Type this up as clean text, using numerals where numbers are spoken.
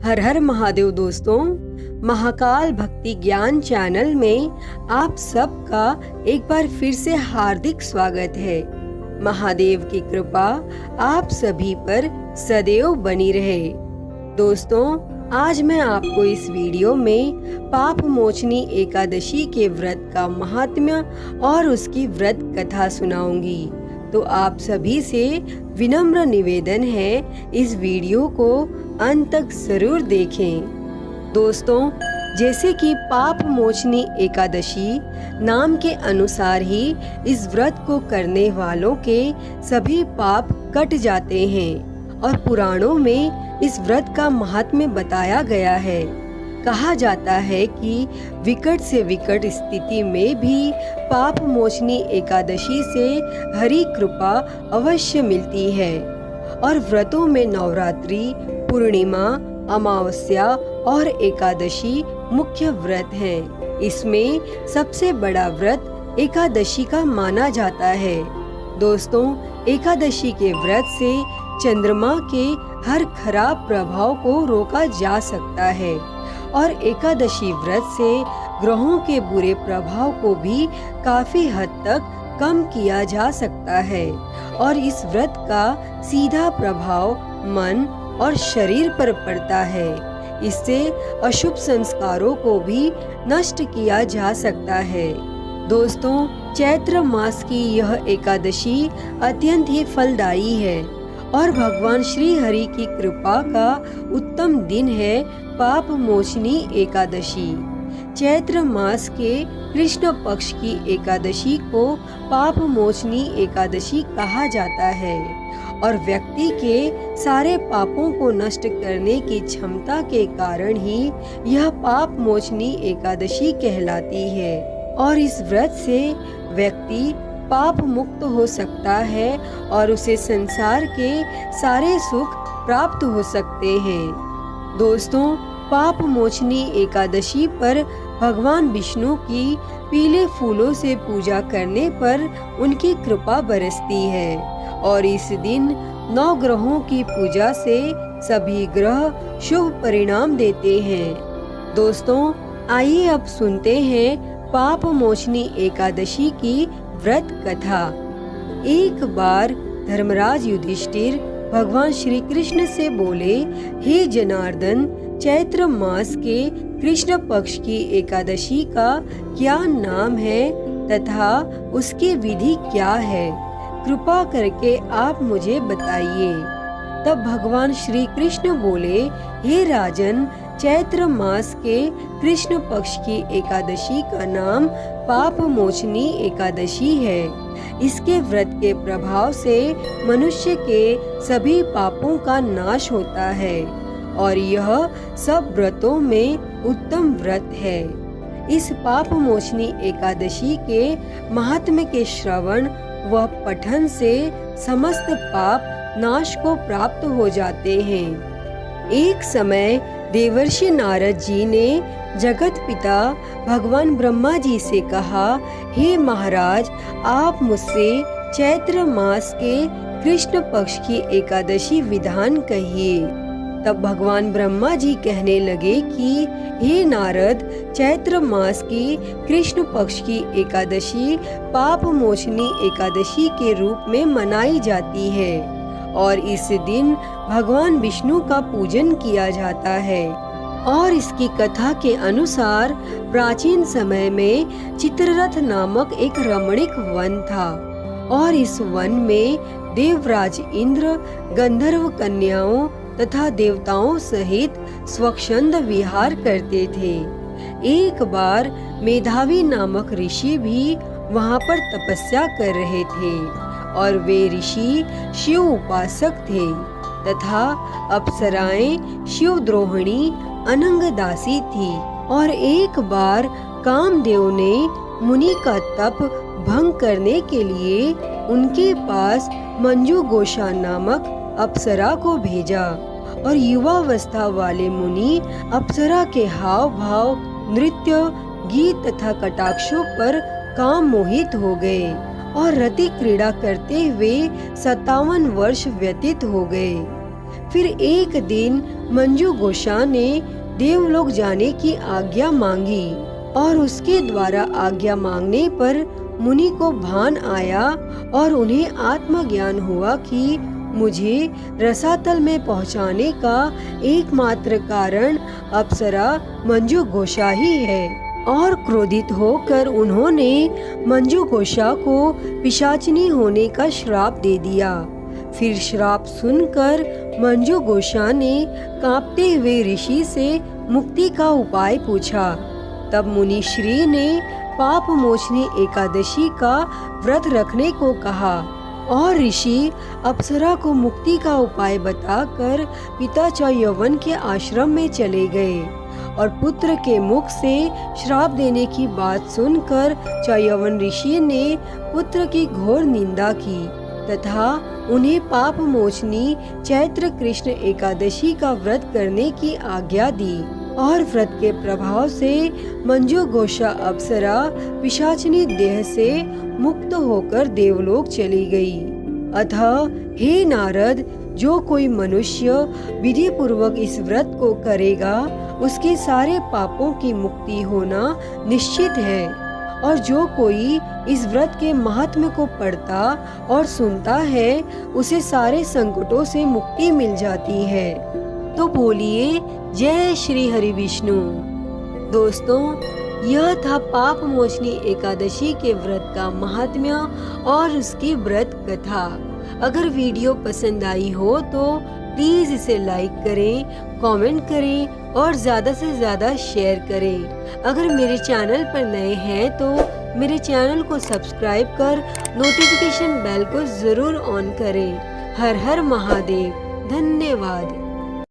हर हर महादेव दोस्तों, महाकाल भक्ति ज्ञान चैनल में आप सबका एक बार फिर से हार्दिक स्वागत है। महादेव की कृपा आप सभी पर सदैव बनी रहे। दोस्तों, आज मैं आपको इस वीडियो में पाप मोचनी एकादशी के व्रत का महात्म्य और उसकी व्रत कथा सुनाऊंगी। तो आप सभी से विनम्र निवेदन है, इस वीडियो को अंत तक जरूर देखें। दोस्तों, जैसे कि पाप मोचनी एकादशी नाम के अनुसार ही इस व्रत को करने वालों के सभी पाप कट जाते हैं और पुराणों में इस व्रत का महात्म्य बताया गया है। कहा जाता है कि विकट से विकट स्थिति में भी पाप मोचनी एकादशी से हरि कृपा अवश्य मिलती है। और व्रतों में नवरात्रि, पूर्णिमा, अमावस्या और एकादशी मुख्य व्रत हैं। इसमें सबसे बड़ा व्रत एकादशी का माना जाता है। दोस्तों, एकादशी के व्रत से चंद्रमा के हर खराब प्रभाव को रोका जा सकता है और एकादशी व्रत से ग्रहों के बुरे प्रभाव को भी काफी हद तक कम किया जा सकता है और इस व्रत का सीधा प्रभाव मन और शरीर पर पड़ता है। इससे अशुभ संस्कारों को भी नष्ट किया जा सकता है। दोस्तों, चैत्र मास की यह एकादशी अत्यंत ही फलदायी है और भगवान श्री हरि की कृपा का उत्तम दिन है पाप मोचनी एकादशी। चैत्र मास के कृष्ण पक्ष की एकादशी को पाप मोचनी एकादशी कहा जाता है और व्यक्ति के सारे पापों को नष्ट करने की क्षमता के कारण ही यह पाप मोचनी एकादशी कहलाती है और इस व्रत से व्यक्ति पाप मुक्त हो सकता है और उसे संसार के सारे सुख प्राप्त हो सकते हैं। दोस्तों, पाप मोचनी एकादशी पर भगवान विष्णु की पीले फूलों से पूजा करने पर उनकी कृपा बरसती है और इस दिन 9 ग्रहों की पूजा से सभी ग्रह शुभ परिणाम देते हैं। दोस्तों, आइए अब सुनते हैं पाप मोचनी एकादशी की व्रत कथा। एक बार धर्मराज युधिष्ठिर भगवान श्री कृष्ण से बोले, हे जनार्दन, चैत्र मास के कृष्ण पक्ष की एकादशी का क्या नाम है तथा उसकी विधि क्या है? कृपा करके आप मुझे बताइए। तब भगवान श्री कृष्ण बोले, हे राजन, चैत्र मास के कृष्ण पक्ष की एकादशी का नाम पाप मोचनी एकादशी है। इसके व्रत के प्रभाव से मनुष्य के सभी पापों का नाश होता है और यह सब व्रतों में उत्तम व्रत है। इस पाप मोचनी एकादशी के महात्म्य के श्रवण व पठन से समस्त पाप नाश को प्राप्त हो जाते हैं। एक समय देवर्षि नारद जी ने जगत पिता भगवान ब्रह्मा जी से कहा, हे महाराज, आप मुझसे चैत्र मास के कृष्ण पक्ष की एकादशी विधान कहिए। तब भगवान ब्रह्मा जी कहने लगे कि हे नारद, चैत्र मास की कृष्ण पक्ष की एकादशी पाप मोचनी एकादशी के रूप में मनाई जाती है और इस दिन भगवान विष्णु का पूजन किया जाता है। और इसकी कथा के अनुसार प्राचीन समय में चित्ररथ नामक एक रमणीक वन था और इस वन में देवराज इंद्र गंधर्व कन्याओं तथा देवताओं सहित स्वच्छंद विहार करते थे। एक बार मेधावी नामक ऋषि भी वहां पर तपस्या कर रहे थे और वे ऋषि शिव उपासक थे तथा अप्सराएं शिवद्रोहिणी अनंगदासी थी। और एक बार कामदेव ने मुनि का तप भंग करने के लिए उनके पास मंजू गोषा नामक अप्सरा को भेजा और युवावस्था वाले मुनि अप्सरा के हाव भाव, नृत्य, गीत तथा कटाक्षों पर काम मोहित हो गए और रति क्रीड़ा करते हुए 57 वर्ष व्यतीत हो गए। फिर एक दिन मंजू गोसा ने देवलोक जाने की आज्ञा मांगी और उसके द्वारा आज्ञा मांगने पर मुनि को भान आया और उन्हें आत्मज्ञान हुआ कि मुझे रसातल में पहुंचाने का एकमात्र कारण अप्सरा मंजू गोसा ही है। और क्रोधित होकर उन्होंने मंजू गोसा को पिशाचिनी होने का श्राप दे दिया। फिर श्राप सुनकर मंजू गोसा ने कांपते हुए ऋषि से मुक्ति का उपाय पूछा। तब मुनि श्री ने पाप मोचनी एकादशी का व्रत रखने को कहा और ऋषि अप्सरा को मुक्ति का उपाय बताकर पिता चयवन के आश्रम में चले गए और पुत्र के मुख से श्राप देने की बात सुनकर चयवन ऋषि ने पुत्र की घोर निंदा की तथा उन्हें पाप मोचनी चैत्र कृष्ण एकादशी का व्रत करने की आज्ञा दी। और व्रत के प्रभाव से मंजू गोसा अप्सरा पिशाचिनी देह से मुक्त होकर देवलोक चली गई। अतः हे नारद, जो कोई मनुष्य विधि पूर्वक इस व्रत को करेगा उसके सारे पापों की मुक्ति होना निश्चित है। और जो कोई इस व्रत के महात्म्य को पढ़ता और सुनता है उसे सारे संकटों से मुक्ति मिल जाती है। तो बोलिए जय श्री हरि विष्णु। दोस्तों, यह था पाप मोचनी एकादशी के व्रत का महात्म्य और उसकी व्रत कथा। अगर वीडियो पसंद आई हो तो प्लीज इसे लाइक करें, कमेंट करें और ज्यादा से ज्यादा शेयर करें। अगर मेरे चैनल पर नए हैं तो मेरे चैनल को सब्सक्राइब कर नोटिफिकेशन बेल को जरूर ऑन करें। हर हर महादेव। धन्यवाद।